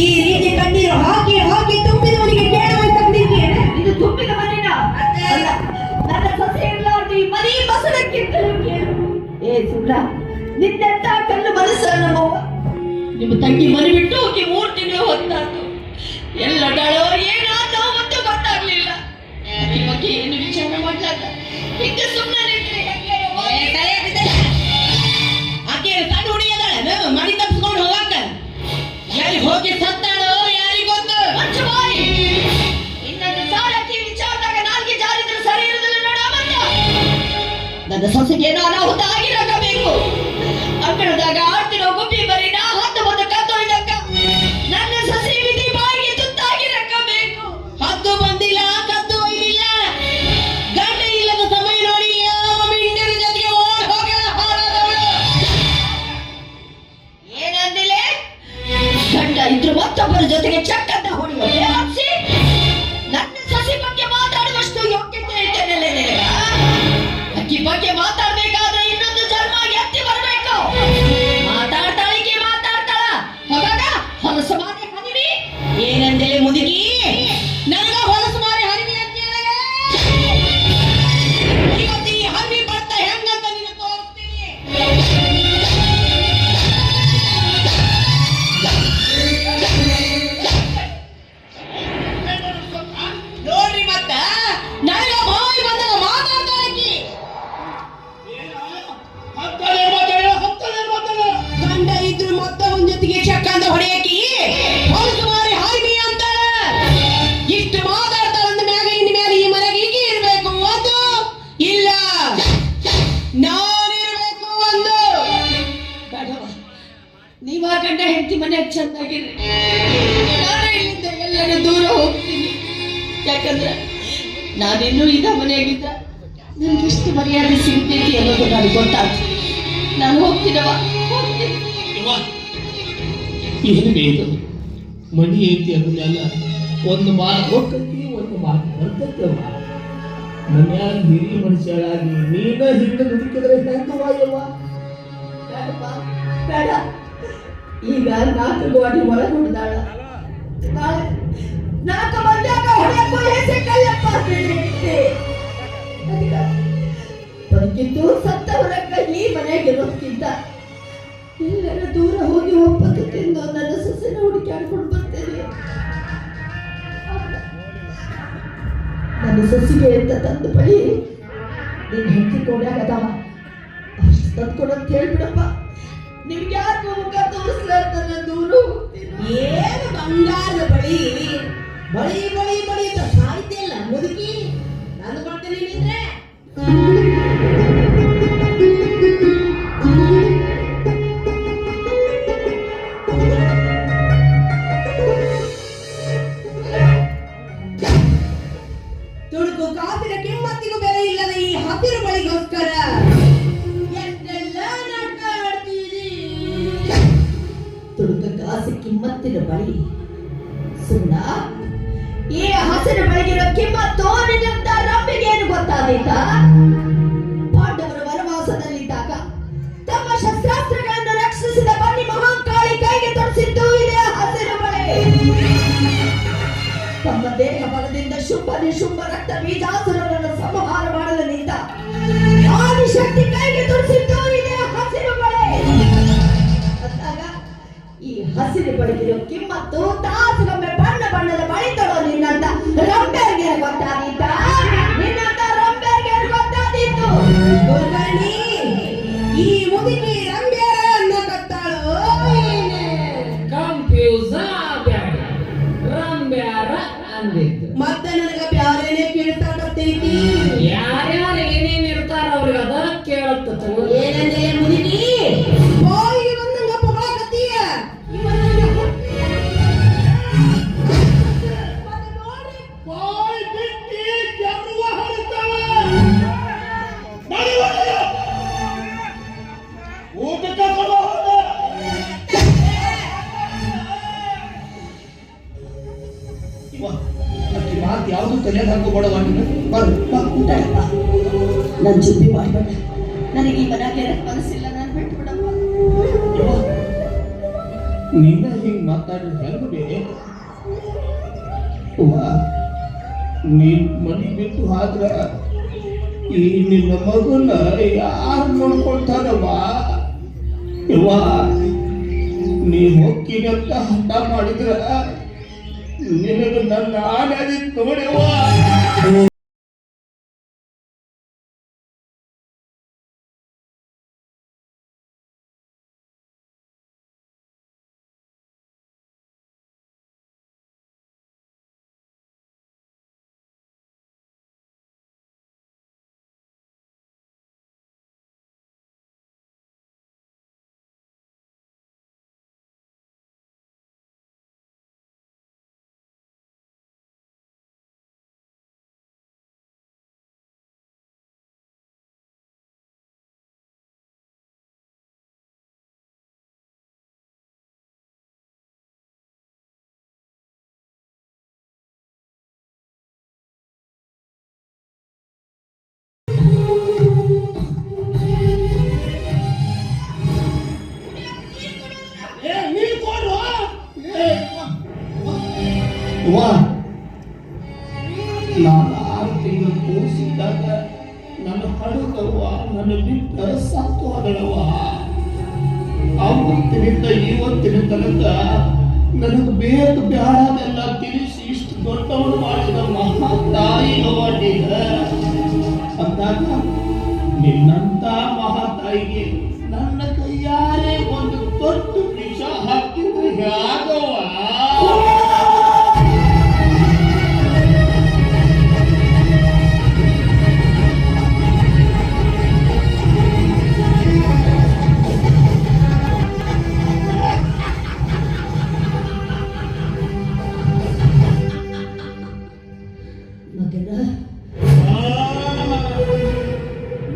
ಈ ರೀತಿ ಕಣ್ಣೀರು ಹಾಕಿ ಹಾಕಿ ತುಂಬಿದವನಿಗೆ ಕೇಳುವಂತ ಪ್ರೀತಿ ಇದು ತುಂಬಿದ ಮನೆಯ ಅಲ್ಲ, ನನ್ನ ಸೊಸೆ ಇರಲಾರ್ದು ಈ ಮನೆ ಬಸಳಕ್ಕಿಂತಲೂ ಕೇಳು. ಏ ಸುಳ್ಳ, ನಿನ್ನೆಂತ ಕಲ್ಲು ಮನಸ್ಸು ನಮ್ಮವ್ವ. ನಿಮ್ಮ ತಂಗಿ ಮನೆ ಬಿಟ್ಟು ಹೋಗಿ 3 ತಿಂಗಳು ಹೊತ್ತಾತು. ಎಲ್ಲಡಾಳೋ ಏನಾದೋ ಮತ್ತು ಗೊತ್ತಾಗ್ಲಿಲ್ಲ. ಇವಾಗ ಏನು ವಿಚಾರ ಮಾಡ್ಲಾಗ ಹಿಂಗೆ ಸುಮ್ಮನೆ ನಿಂತ್ರೆ ಹೆಂಗೆ ಆಕೆ ಸಣ್ಣ ಹುಡುಗಿಯದಾಳ ಮನೆ ತಪ್ಪಿಸ್ಕೊಂಡು ಹೋಗಾಕ ಎಲ್ಲಿ ಹೋಗಿ ಸತ್ತಾಳೋ ಯಾರಿಗ ಗೊತ್ತು. ಇನ್ನೊಂದು ಸಾರಥಿ ವಿಚಾರದಾಗ ನಾಲ್ಗೆ ಜಾರಿದ್ರೆ ಸರಿ ಇರುದಿಲ್ಲ ನೋಡ. ನನ್ನ ಸೊಸೆಗೆ ಏನೋ ಅನಾಹುತ ಆಗಿರಬೇಕು. ಅಂಕಣದಾಗ ಆಡ್ತಿರೋ ಗುಬ್ಬಿ ಬರೀ ನಾ ಹತ್ತು ಬಂದ ಕತ್ತೊಯ್ದಕ್ಕ ನನ್ನ ಸೊಸೆ ವಿಧಿ ಬಾಯಿಗೆ ತುತ್ತಾಗಿರಬೇಕು. ಹದ್ದು ಬಂದಿಲ್ಲ, ಕದ್ದು ಒಯ್ದಿಲ್ಲ. ಗಂಡ ಇಲ್ಲದ ಸಮಯ ನೋಡಿ ಯಾವ ಮಿಂಡರ ಜೊತೆಗೆ ಓಡ್ ಹೋಗಲ್ಲ ಹಾಳಾದವಳು. ಏನಂದಿಲೆ? ಗಂಡ ಇದ್ರು ಮತ್ತೊಬ್ಬರ ಜೊತೆಗೆ ಚಕ್ಕಂತ ಹೊಡೆಯುವ ನನ್ನ ಸಸಿ ಬಗ್ಗೆ ಮಾತಾಡುವಷ್ಟು ಯೋಗ್ಯತೆ ಇದ್ದೇನೆ ನಿನಗ. ಅಕ್ಕಿ ಬಗ್ಗೆ ಮಾತಾಡ್ಬೇಕಾದ್ರೆ ಇನ್ನೊಂದು ಜನ್ಮ ಎತ್ತಿ ಬರ್ಬೇಕು. ಮಾತಾಡ್ತಾಳಿಕೆ ಮಾತಾಡ್ತಾಳ ಹೋಗಾಗ ಹೊಲಸು ಮಾರಿ ಹರಿವಿ. ಏನಂದೇಳಿ ಮುದುಕಿ? ನನಗ ಹೊಲಸು ಮಾರಿ ಹರಿವಿ ಅಂತ ಹೇಳಗ ಇವತ್ತು ಈ ಹರಿವಿ ಬರ್ತಾ ಹೆಂಗಂತ ನಿನಗೆ ತೋರಿಸ್ತೀನಿ. ನೋಡ್ರಿ ಮತ್ತ ನನಗ ಬಾಯಿ ಬಂದಾಗ ಮಾತಾಡ್ತಾಳಕಿ. ಗಂಡ ಇದ್ರು ಮತ್ತೊಂದ್ ಜೊತೆಗೆ ಚಕ್ಕಂತ ಹೊಡೆಯಕಿ ಹೊಲಸು ಮಾರಿ ಹಾಯ್ಮಿ ಅಂತಾಳ. ಇಷ್ಟು ಮಾತಾಡ್ತಾಳ ಅಂದ ಮ್ಯಾಗ ಇನ್ ಮ್ಯಾಗ ಈ ಮನೆಗೆ ಹೀಗೆ ಇರ್ಬೇಕು ಒಂದು ಇಲ್ಲ ನಾನಿರ್ಬೇಕು ಒಂದು. ಬೇಡವ, ನೀವ ಗಂಡ ಹೆಂಡತಿ ಮನೆಯಾಗ ಚಂದಾಗಿರ್ರಿ. ನಾನು ಇಲ್ಲಿಂದ ಎಲ್ಲರೂ ದೂರ ಹೋಗ್ತೀನಿ. ಯಾಕಂದ್ರೆ ನಾನಿನ್ನೂ ಇದ ಮನೆಯಾಗಿದ್ದ ನನ್ಗೆಷ್ಟು ಮರ್ಯಾದೆ ಸಿಗ್ತೈತಿ ಅನ್ನೋದು ನನಗೆ ಗೊತ್ತಾಗ್ತದೆ. ನಾನು ಹೋಗ್ತೀನವ, ಹೋಗ್ತೀನಿ. ಏನು ಇದು ಮಣಿ ಐತಿ ಅದನ್ನೆಲ್ಲ ಒಂದು ಮಾತು ಹೋಗ್ತೈತಿ, ಒಂದು ಮಾತು ಬರ್ತೈತವ. ಮನ್ಯಾಗ ಹಿರಿ ಮನುಷ್ಯರಾಗಿ ನೀನ ಹಿಂದೆ ದುಡುಕಿದ್ರೆ ಹೆಂಗವಾಯವ್ವ? ಬೇಡಪ್ಪ, ಬೇಡ. ಈಗ 4 ಗೋಡಿ ಒಳಗೆ ಹೊಡೆದಾಳ. ನಾಳೆ 4 ಬಂದಾಗ ಹೊಡೆಯಕ್ಕೂ ಹೆಸೆ ಕಲ್ಲಪ್ಪ ಬದುಕಿದ್ದು ಸತ್ತವರಕ್ಕ ಈ ಮನೆಗೆ ಇರೋದಕ್ಕಿಂತ ಎಲ್ಲರ ದೂರ ಹೋಗಿ ಒಪ್ಪತ್ತು ತಿಂದು ನನ್ನ ಸೊಸೆನ ಹುಡುಕಾಡ್ಕೊಂಡು ಬರ್ತೇನೆ. ನನ್ನ ಸೊಸೆಗೆ ಅಂತ ತಂದು ಬಳಿ ನೀನು ಹೆಂಡತಿ ಕೊಡ್ಯಾಗದವ ಅಷ್ಟು ತಂದ್ಕೊಡಂತ ಹೇಳ್ಬಿಡಪ್ಪ. ನಿಮ್ಗೆ ಯಾರಿಗೂ ಮುಖ ತೋರಿಸ್ಲಾರ್ದ ನಾನು ದೂರ ಹೋಗ್ತೀನಿ. ಏನು ಬಂಗಾರದ ಬಳಿ ಬಳಿ ಬಳಿ ಬಳಿ ಅಂತ ಸಾಯ್ತಿಲ್ಲ ಮುದುಕಿ. ನಾನು ಕೊಡ್ತೀನಿ ನಿಂದ್ರೆ ತುಡುಕು ಕಾಸಿನ ಕಿಮ್ಮತ್ತಿಗೂ ಬೆಲೆ ಇಲ್ಲದ ಈ ಹಸಿರು ಬಳಿಗೋಸ್ಕರ ಎಷ್ಟೆಲ್ಲ ನಾಟಕ ಆಡ್ತೀರಿ. ತುಡುಕ ಕಾಸು ಕಿಮ್ಮತ್ತಿನ ಬಳಿ ಸುಣ್ಣ ಈ ಹಸಿರು ಬಳಿಗಿರೋ ಕಿಮ್ಮತ್ತು ನಿನ್ನಂತ ರಂಬಿಗೆ ಏನು ಗೊತ್ತಾದೀತಾ? ಪಾಂಡವರು ವನವಾಸದಲ್ಲಿದ್ದಾಗ ತಮ್ಮ ಶಸ್ತ್ರಾಸ್ತ್ರಗಳನ್ನು ರಕ್ಷಿಸಿದ ಬನ್ನಿ ಮಹಾಕಾಳಿ ಕೈಗೆ ತೊಡಿಸಿದ್ದು ಇದೇ ಹಸಿರು ಬಳೆ. ತಮ್ಮ ದೇಹ ಬಲದಿಂದ ಶುಂಭ ನಿಶುಂಭ ರಕ್ತ ಬೀಜಾಸುರರನ್ನು ಸಂಹಾರ ಮಾಡಲು ನಿಂತ ಆದಿಶಕ್ತಿ ಕೈಗೆ ತೊಡಿಸಿದ್ದು ಇದೇ ಹಸಿರು ಬಳೆ. ಅಂದಾಗ ಈ ಹಸಿರು ಬಳಿಗಿರೋ ಕಿಮ್ಮತ್ತು ತಾಸುಗೊಮ್ಮೆ ಬಣ್ಣ ಬಣ್ಣದ ಬಳಿ ತೊಡೋ ನಿನ್ನಂತ ರಂಬೆಗೆ ಗೊತ್ತಾದೀತ? ನಿನ್ನಂತ ರಂಬೆಗೆ ಗೊತ್ತಾದೀತು? ಕುಲಕರ್ಣಿ, ಈ ಮುದುಕಿ ರಂಬೆರ ಅನ್ನಕತ್ತಾಳು. ಕನ್ಫ್ಯೂಸ್ ಆಗ್ಯಾಡ ರಂಬ್ಯಾರ ಅಂದಿತ್ತು. ಮತ್ತೆ ನನಗ ಬ್ಯಾರೇನೆ ಕೇಳ್ತಾಕತ್ತೈತಿ. ಯಾರ್ಯಾರು ಏನೇನ್ ಇರ್ತಾರ ಅವ್ರಿಗೆ ಅದ ಕೇಳತ್ತ. ಏನಂದ್ರೆ ಮುದುಕಿ ಬಾಯಿಗೆ ಬಂದಂಗ ಪೊಗಳಕತ್ತೀಯ. ಬಾಯ್ ಬಿಟ್ಟಿ ಜರುವ ಹರಿತಾವ. ಊಟಕ್ಕೆ ಇವ ಈ ಮಾತು ಯಾವುದು ತಲೆಯಾಗ ಹಾಕೋಬೇಡವ ನೀನು. ಬರ್ರಿ ಬಾ. ಉಂಟಪ್ಪ, ನನ್ನ ಚುಪ್ಪಿ ಮಾಡಬೇಡ. ನನಗೆ ಈ ಮನೆಗೆ ಮನಸ್ಸಿಲ್ಲ, ನಾನು ಬಿಟ್ಬಿಡಪ್ಪ. ಯವ್ವ, ನೀನ ಹಿಂಗ್ ಮಾತಾಡ್ರಿ ಹೆಂಗ ಬೇ? ನೀನ್ ಮನಿ ಬಿಟ್ಟು ಆದ್ರ ಈ ನಿನ್ನ ಮಗನ ಯಾರು ನೋಡ್ಕೊಳ್ತಾರವ್ವ? ಯವ್ವ, ನೀ ಹೋಗ್ತೀನಿ ಅಂತ ಹಠ ಮಾಡಿದ್ರ ನಿನಗ ನನ್ನ ಆನೆ ನೋಡ್ಯವ್ವ. ನಾನು 6 ತಿಂಗಳು ಕೂಸಿದ್ದಾಗ ನನ್ನ ಹಡುಗವ್ವ ನನ್ನ ಬಿಟ್ಟ ಸತ್ತು ಹೋದಳವ್ವ. ಅವತ್ತಿನಿಂದ ಇವತ್ತಿನ ತನಕ ನನಗೆ ಬೇಕು ಬ್ಯಾಡದೆಲ್ಲ ತಿಳಿಸಿ ಇಷ್ಟು ದೊಡ್ಡವನು ಮಾಡಿದ ಮಹಾ ತಾಯಿಗವ್ವ ನೀಗ. ಅಂದಾಗ ನಿನ್ನಂತ ಮಹಾ ತಾಯಿಗೆ ನನ್ನ ಕೈಯಾರೆ ಒಂದು ದೊಡ್ಡ ವಿಷ ಹಾಕಿದ್ರೆ ಹೇಗವ್ವ?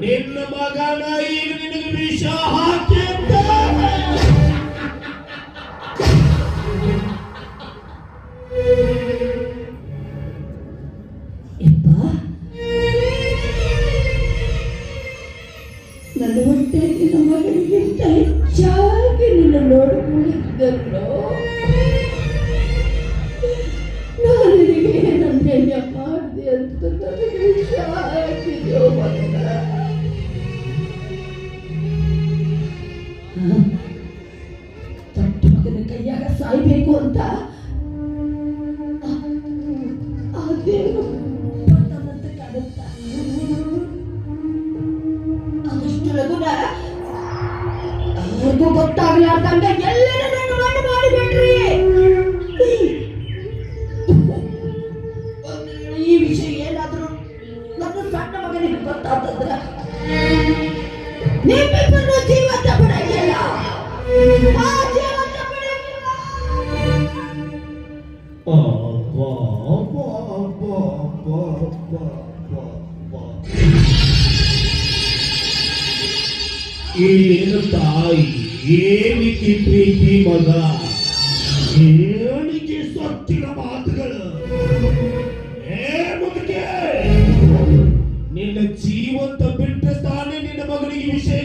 ನಿನ್ನ ಮಗನ ಈಗ ನಿನಗೆ ವಿಷ ಹಾಕಿದ್ದಾನೆ. ನನ್ನ ಹೊಟ್ಟೆ ನಿನ್ನ ಮಗನಿಗಿಂತ ಹೆಚ್ಚಾಗಿ ನಿನ್ನ ನೋಡಿಕೊಂಡಿದ್ದല്ലോ. ನಾನು ನಿನಗೆ ಏನನ್ಯ ಮಾಡಿದೆ ಅಂತ ನನಗೆ ವಿಷ ಹಾಕಿದೆಯೋ ಮಗನ. ದೊಡ್ಡ ಮಗನ ಕೈಯಾಗ ಸಾಯ್ಬೇಕು ಅಂತ ಆ ದೇವರು ಪಟ್ಟದಂತ ಕಾಣುತ್ತ. ಅದಷ್ಟು ಲಗುನ ಅವ್ರಿಗೂ ಗೊತ್ತಾಗ್ಲಾರ್ದಂಗ ಎಲ್ಲರೂ ನನ್ನ ಮಣ್ಣು ಮಾಡಿಬಿಡ್ರಿ. ಈ ವಿಷಯ ಏನಾದ್ರು ನನ್ನ ಸಣ್ಣ ಮಗನಿಗೆ ಗೊತ್ತಾಗ್ತದ್ರ ನಿಮ್ಮಿಬ್ಬರನ್ನು ಜೀವಂತ ಬಿಡಂಗಿಲ್ಲ. ಜೀವಂತ ಬಿಡಂಗಿಲ್ಲ. ಏನು ತಾಯಿ, ಏನಿಕ್ಕೆ ಪ್ರೀತಿ ಮಗ, ಏನಿಗೆ ಸೊತ್ತಿನ ಮಾತುಗಳು. ಮುದುಕೆ, ನಿನ್ನ ಜೀವಂತ ಬಿಟ್ಟ ತಾನೇ ನಿನ್ನ ಮಗನಿಗೆ ವಿಷಯ